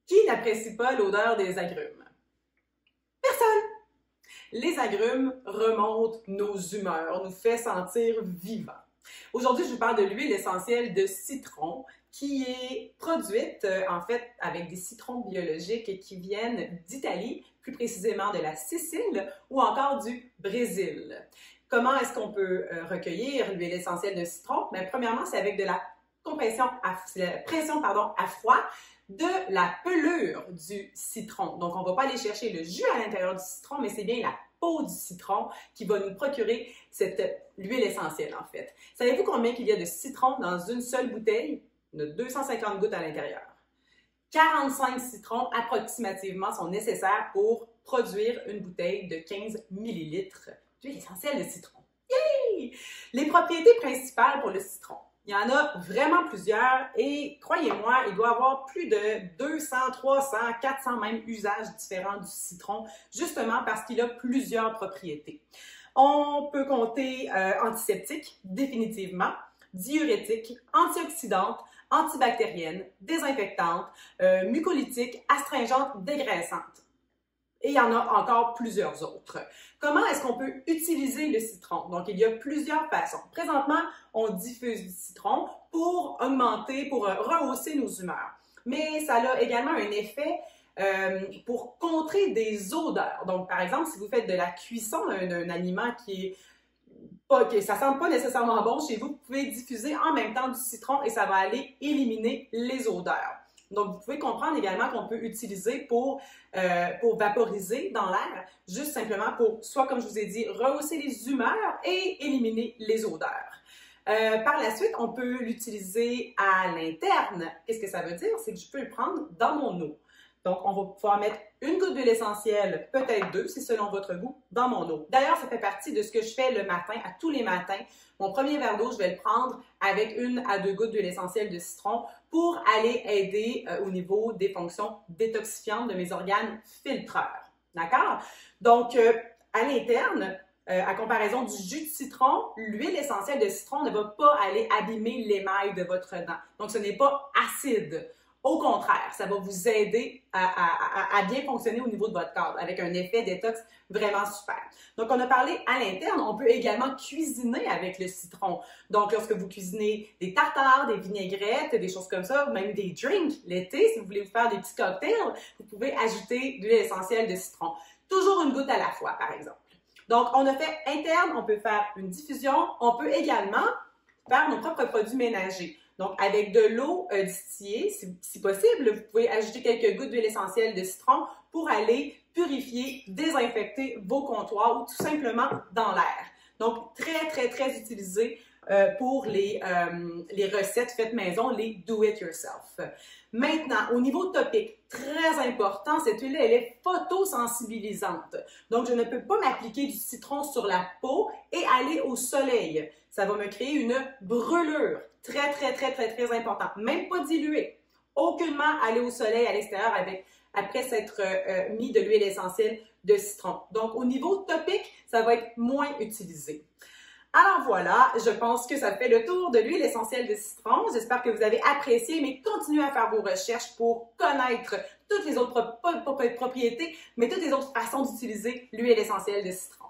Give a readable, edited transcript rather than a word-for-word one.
Qui n'apprécie pas l'odeur des agrumes? Personne! Les agrumes remontent nos humeurs, nous fait sentir vivants. Aujourd'hui, je vous parle de l'huile essentielle de citron qui est produite en fait avec des citrons biologiques qui viennent d'Italie, plus précisément de la Sicile ou encore du Brésil. Comment est-ce qu'on peut recueillir l'huile essentielle de citron? Bien, premièrement, c'est avec de la pression à froid de la pelure du citron. Donc, on ne va pas aller chercher le jus à l'intérieur du citron, mais c'est bien la peau du citron qui va nous procurer cette huile essentielle, en fait. Savez-vous combien il y a de citron dans une seule bouteille? Il y en a 250 gouttes à l'intérieur. 45 citrons approximativement sont nécessaires pour produire une bouteille de 15 millilitres d'huile essentielle de citron. Yay! Les propriétés principales pour le citron. Il y en a vraiment plusieurs et croyez-moi, il doit y avoir plus de 200, 300, 400 même usages différents du citron, justement parce qu'il a plusieurs propriétés. On peut compter antiseptique, définitivement, diurétique, antioxydante, antibactérienne, désinfectante, mucolytique, astringente, dégraissante. Et il y en a encore plusieurs autres. Comment est-ce qu'on peut utiliser le citron? Donc, il y a plusieurs façons. Présentement, on diffuse du citron pour augmenter, pour rehausser nos humeurs. Mais ça a également un effet pour contrer des odeurs. Donc, par exemple, si vous faites de la cuisson d'un aliment ça sent pas nécessairement bon chez vous, vous pouvez diffuser en même temps du citron et ça va aller éliminer les odeurs. Donc, vous pouvez comprendre également qu'on peut utiliser pour vaporiser dans l'air, juste simplement pour, soit comme je vous ai dit, rehausser les humeurs et éliminer les odeurs. Par la suite, on peut l'utiliser à l'interne. Qu'est-ce que ça veut dire? C'est que je peux le prendre dans mon eau. Donc, on va pouvoir mettre une goutte d'huile essentielle, peut-être deux, c'est selon votre goût, dans mon eau. D'ailleurs, ça fait partie de ce que je fais le matin, à tous les matins. Mon premier verre d'eau, je vais le prendre avec 1 à 2 gouttes d'huile essentielle de citron pour aller aider au niveau des fonctions détoxifiantes de mes organes filtreurs. D'accord? Donc, à l'interne, à comparaison du jus de citron, l'huile essentielle de citron ne va pas aller abîmer l'émail de votre dent. Donc, ce n'est pas acide. Au contraire, ça va vous aider à bien fonctionner au niveau de votre corps avec un effet détox vraiment super. Donc, on a parlé à l'interne, on peut également cuisiner avec le citron. Donc, lorsque vous cuisinez des tartares, des vinaigrettes, des choses comme ça, même des drinks l'été, si vous voulez vous faire des petits cocktails, vous pouvez ajouter de l'huile essentielle de citron. Toujours une goutte à la fois, par exemple. Donc, on a fait interne, on peut faire une diffusion, on peut également faire nos propres produits ménagers. Donc, avec de l'eau distillée, si possible, vous pouvez ajouter quelques gouttes d'huile essentielle de citron pour aller purifier, désinfecter vos comptoirs ou tout simplement dans l'air. Donc, très, très, très utilisé pour les recettes faites maison, les do-it-yourself. Maintenant, au niveau topique, très important, cette huile, elle est photosensibilisante. Donc, je ne peux pas m'appliquer du citron sur la peau et aller au soleil. Ça va me créer une brûlure. Très, très, très, très, très important. Même pas diluée. Aucunement aller au soleil à l'extérieur après s'être mis de l'huile essentielle de citron. Donc, au niveau topique, ça va être moins utilisé. Alors voilà, je pense que ça fait le tour de l'huile essentielle de citron. J'espère que vous avez apprécié, mais continuez à faire vos recherches pour connaître toutes les autres propriétés, mais toutes les autres façons d'utiliser l'huile essentielle de citron.